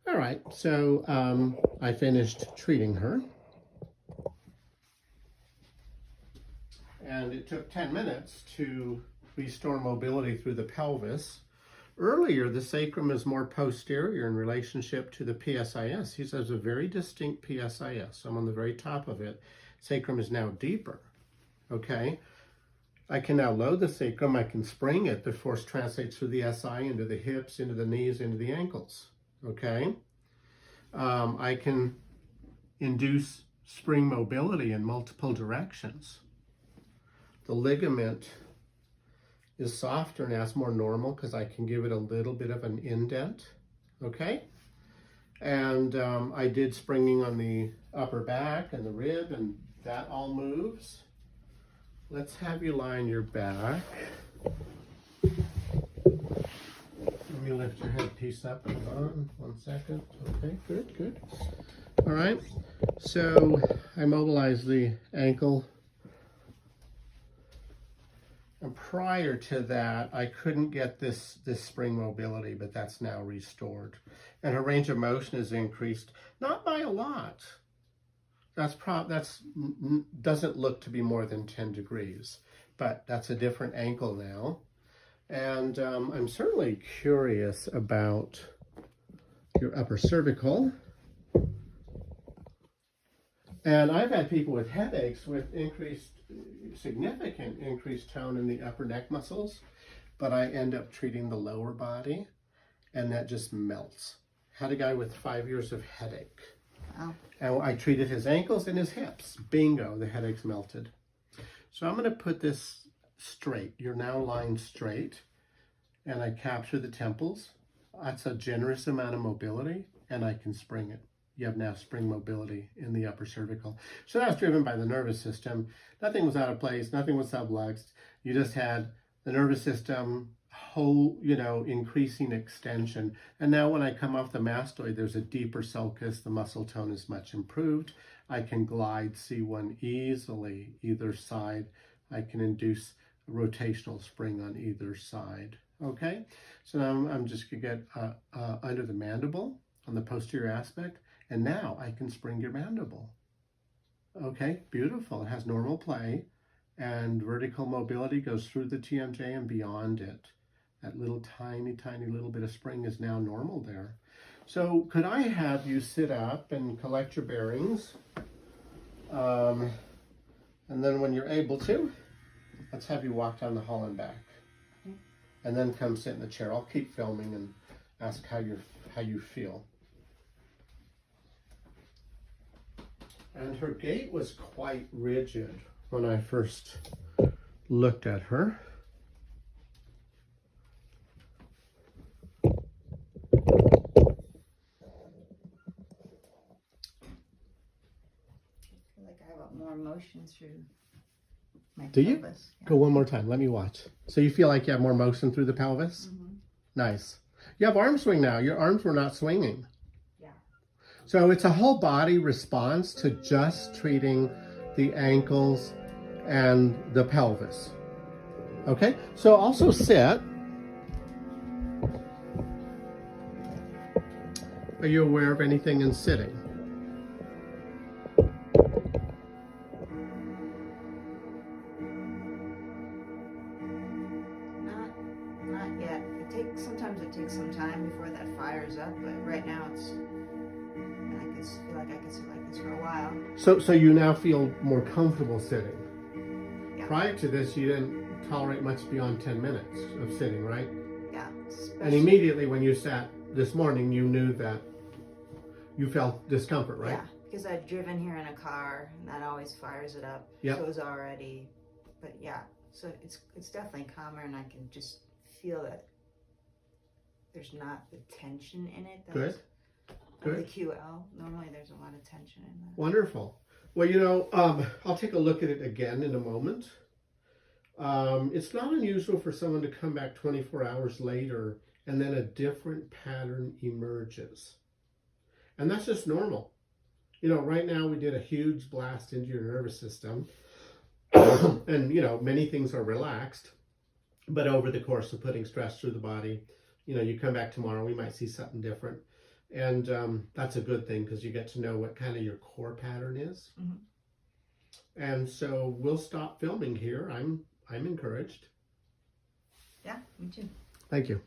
All right, so I finished treating her. And it took 10 minutes to restore mobility through the pelvis. Earlier, the sacrum is more posterior in relationship to the PSIS. He says a very distinct PSIS. I'm on the very top of it. Sacrum is now deeper, okay? I can now load the sacrum. I can spring it. The force translates through the SI into the hips, into the knees, into the ankles, okay? I can induce spring mobility in multiple directions. The ligament is softer now, it's more normal because I can give it a little bit of an indent, okay? And I did springing on the upper back and the rib, and that all moves. Let's have you lie on your back. Let me lift your headpiece up. Hold on 1 second. Okay, good, good. All right, so I mobilize the ankle. And prior to that, I couldn't get this spring mobility, but that's now restored. And her range of motion is increased, not by a lot. Doesn't look to be more than 10 degrees, but that's a different ankle now. And I'm certainly curious about your upper cervical. And I've had people with headaches with significant increased tone in the upper neck muscles, but I end up treating the lower body, and that just melts. Had a guy with 5 years of headache. Wow. And I treated his ankles and his hips. Bingo, the headaches melted. So I'm going to put this straight. You're now lying straight, and I capture the temples. That's a generous amount of mobility, and I can spring it. You have now spring mobility in the upper cervical. So that's driven by the nervous system. Nothing was out of place. Nothing was subluxed. You just had the nervous system increasing extension. And now when I come off the mastoid, there's a deeper sulcus. The muscle tone is much improved. I can glide C1 easily either side. I can induce a rotational spring on either side. Okay, so now I'm just gonna get under the mandible on the posterior aspect. And now I can spring your mandible. Okay, beautiful. It has normal play, and vertical mobility goes through the TMJ and beyond it. That little tiny little bit of spring is now normal there. So could I have you sit up and collect your bearings? And then when you're able to, let's have you walk down the hall and back. And then come sit in the chair. I'll keep filming and ask how you feel. And her gait was quite rigid when I first looked at her. I feel like I have more motion through my pelvis. Do you? Yeah. Go one more time. Let me watch. So you feel like you have more motion through the pelvis? Mm-hmm. Nice. You have arm swing now. Your arms were not swinging. So it's a whole body response to just treating the ankles and the pelvis. Okay, so also sit. Are you aware of anything in sitting? Not yet. Sometimes it takes some time before that fires up, but right now it's. I feel like I can sit like this for a while. So you now feel more comfortable sitting. Yeah. Prior to this, you didn't tolerate much beyond 10 minutes of sitting, right? Yeah. And immediately when you sat this morning, you knew that you felt discomfort, right? Yeah, because I've driven here in a car, and that always fires it up. Yep. So it was already, but yeah, so it's definitely calmer, and I can just feel that there's not the tension in it. Good. Good. The QL, normally there's a lot of tension in that. Wonderful. Well, I'll take a look at it again in a moment. It's not unusual for someone to come back 24 hours later and then a different pattern emerges. And that's just normal. Right now we did a huge blast into your nervous system and, many things are relaxed, but over the course of putting stress through the body, you come back tomorrow, we might see something different. And that's a good thing because you get to know what kind of your core pattern is. Mm-hmm. And so we'll stop filming here. I'm encouraged. Yeah, me too. Thank you.